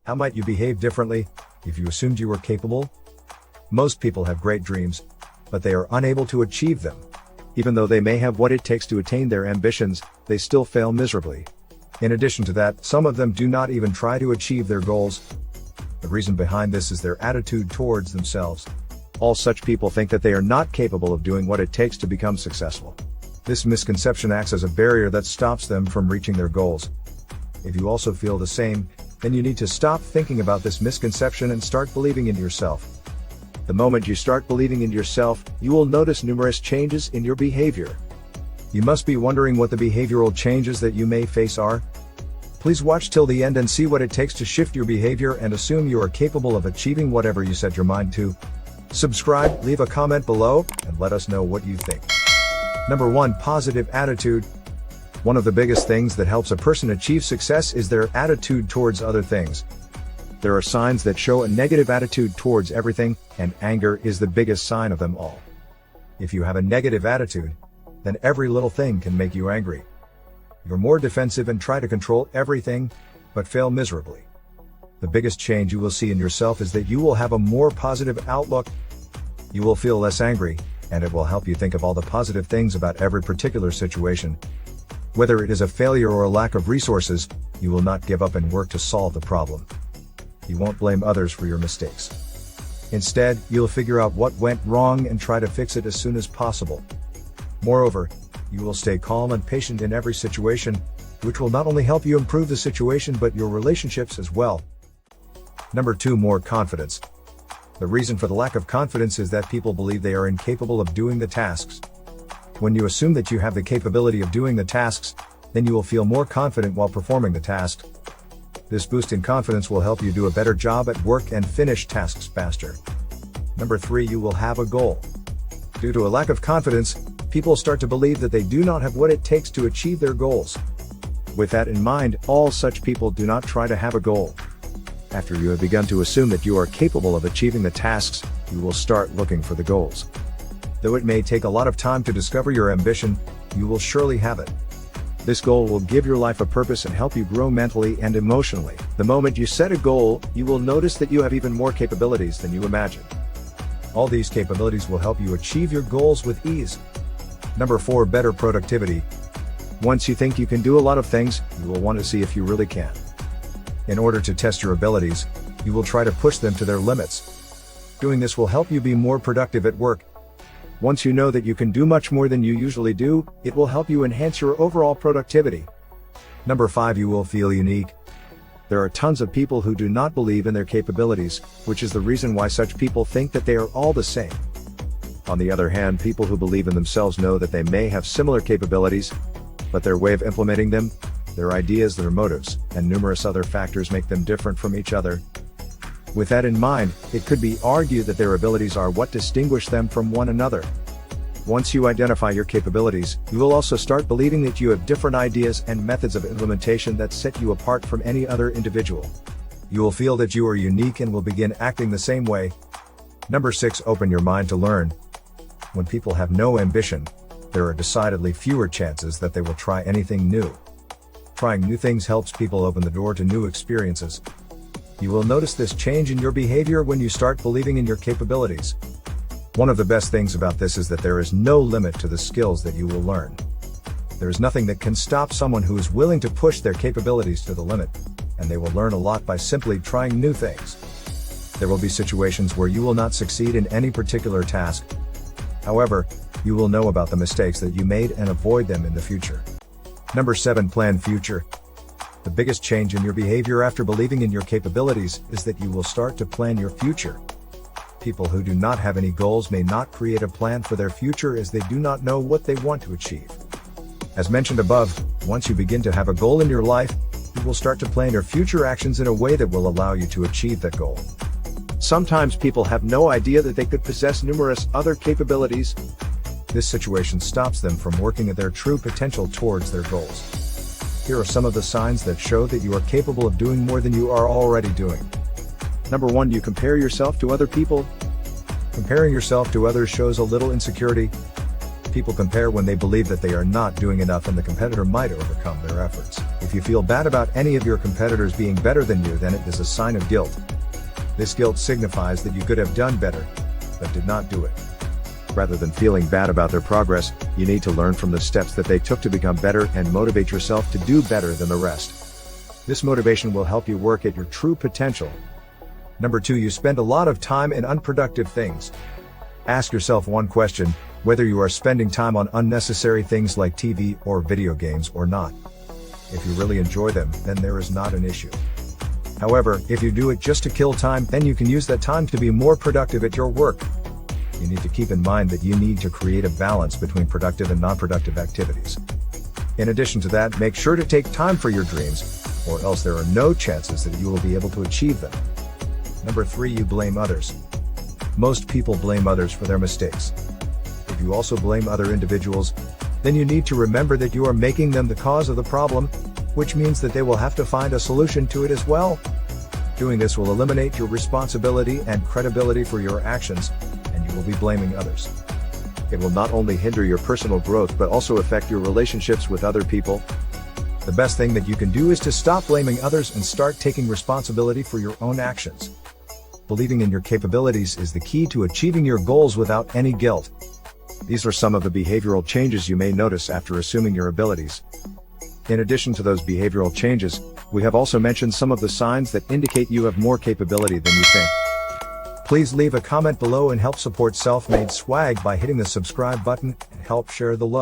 How might you behave differently if you assumed you were capable? Most people have great dreams, but they are unable to achieve them. Even though they may have what it takes to attain their ambitions, they still fail miserably. In addition to that, some of them do not even try to achieve their goals. The reason behind this is their attitude towards themselves. All such people think that they are not capable of doing what it takes to become successful. This misconception acts as a barrier that stops them from reaching their goals. If you also feel the same, then you need to stop thinking about this misconception and start believing in yourself. The moment you start believing in yourself, you will notice numerous changes in your behavior. You must be wondering what the behavioral changes that you may face are. Please watch till the end and see what it takes to shift your behavior and assume you are capable of achieving whatever you set your mind to. Subscribe, leave a comment below, and let us know what you think. Number 1. Positive attitude. One of the biggest things that helps a person achieve success is their attitude towards other things. There are signs that show a negative attitude towards everything, and anger is the biggest sign of them all. If you have a negative attitude, then every little thing can make you angry. You're more defensive and try to control everything, but fail miserably. The biggest change you will see in yourself is that you will have a more positive outlook. You will feel less angry, and it will help you think of all the positive things about every particular situation. Whether it is a failure or a lack of resources, you will not give up and work to solve the problem. You won't blame others for your mistakes. Instead, you'll figure out what went wrong and try to fix it as soon as possible. Moreover, you will stay calm and patient in every situation, which will not only help you improve the situation but your relationships as well. Number 2. More confidence. The reason for the lack of confidence is that people believe they are incapable of doing the tasks. When you assume that you have the capability of doing the tasks, then you will feel more confident while performing the task. This boost in confidence will help you do a better job at work and finish tasks faster. Number 3. You will have a goal. Due to a lack of confidence, people start to believe that they do not have what it takes to achieve their goals. With that in mind, all such people do not try to have a goal. After you have begun to assume that you are capable of achieving the tasks, you will start looking for the goals. Though it may take a lot of time to discover your ambition, you will surely have it. This goal will give your life a purpose and help you grow mentally and emotionally. The moment you set a goal, you will notice that you have even more capabilities than you imagined. All these capabilities will help you achieve your goals with ease. Number 4. Better productivity. Once you think you can do a lot of things, you will want to see if you really can. In order to test your abilities, you will try to push them to their limits. Doing this will help you be more productive at work. Once you know that you can do much more than you usually do, it will help you enhance your overall productivity. Number 5. You will feel unique. There are tons of people who do not believe in their capabilities, which is the reason why such people think that they are all the same. On the other hand, people who believe in themselves know that they may have similar capabilities, but their way of implementing them, their ideas, their motives, and numerous other factors make them different from each other. With that in mind, it could be argued that their abilities are what distinguish them from one another. Once you identify your capabilities, you will also start believing that you have different ideas and methods of implementation that set you apart from any other individual. You will feel that you are unique and will begin acting the same way. Number 6. Open your mind to learn. When people have no ambition, there are decidedly fewer chances that they will try anything new. Trying new things helps people open the door to new experiences. You will notice this change in your behavior when you start believing in your capabilities. One of the best things about this is that there is no limit to the skills that you will learn. There is nothing that can stop someone who is willing to push their capabilities to the limit, and they will learn a lot by simply trying new things. There will be situations where you will not succeed in any particular task. However, you will know about the mistakes that you made and avoid them in the future. Number 7. Plan future. The biggest change in your behavior after believing in your capabilities is that you will start to plan your future. People who do not have any goals may not create a plan for their future as they do not know what they want to achieve. As mentioned above, once you begin to have a goal in your life, you will start to plan your future actions in a way that will allow you to achieve that goal. Sometimes people have no idea that they could possess numerous other capabilities. This situation stops them from working at their true potential towards their goals. Here are some of the signs that show that you are capable of doing more than you are already doing. Number 1. You compare yourself to other people. Comparing yourself to others shows a little insecurity. People compare when they believe that they are not doing enough and the competitor might overcome their efforts. If you feel bad about any of your competitors being better than you, then it is a sign of guilt. This guilt signifies that you could have done better, but did not do it. Rather than feeling bad about their progress, you need to learn from the steps that they took to become better and motivate yourself to do better than the rest. This motivation will help you work at your true potential. Number 2, you spend a lot of time in unproductive things. Ask yourself one question: whether you are spending time on unnecessary things like TV or video games or not. If you really enjoy them, then there is not an issue. However, if you do it just to kill time, then you can use that time to be more productive at your work. You need to keep in mind that you need to create a balance between productive and non-productive activities. In addition to that, make sure to take time for your dreams, or else there are no chances that you will be able to achieve them. Number 3, you blame others. Most people blame others for their mistakes. If you also blame other individuals, then you need to remember that you are making them the cause of the problem, which means that they will have to find a solution to it as well. Doing this will eliminate your responsibility and credibility for your actions, and you will be blaming others. It will not only hinder your personal growth but also affect your relationships with other people. The best thing that you can do is to stop blaming others and start taking responsibility for your own actions. Believing in your capabilities is the key to achieving your goals without any guilt. These are some of the behavioral changes you may notice after assuming your abilities. In addition to those behavioral changes, we have also mentioned some of the signs that indicate you have more capability than you think. Please leave a comment below and help support Self-Made Swag by hitting the subscribe button and help share the love.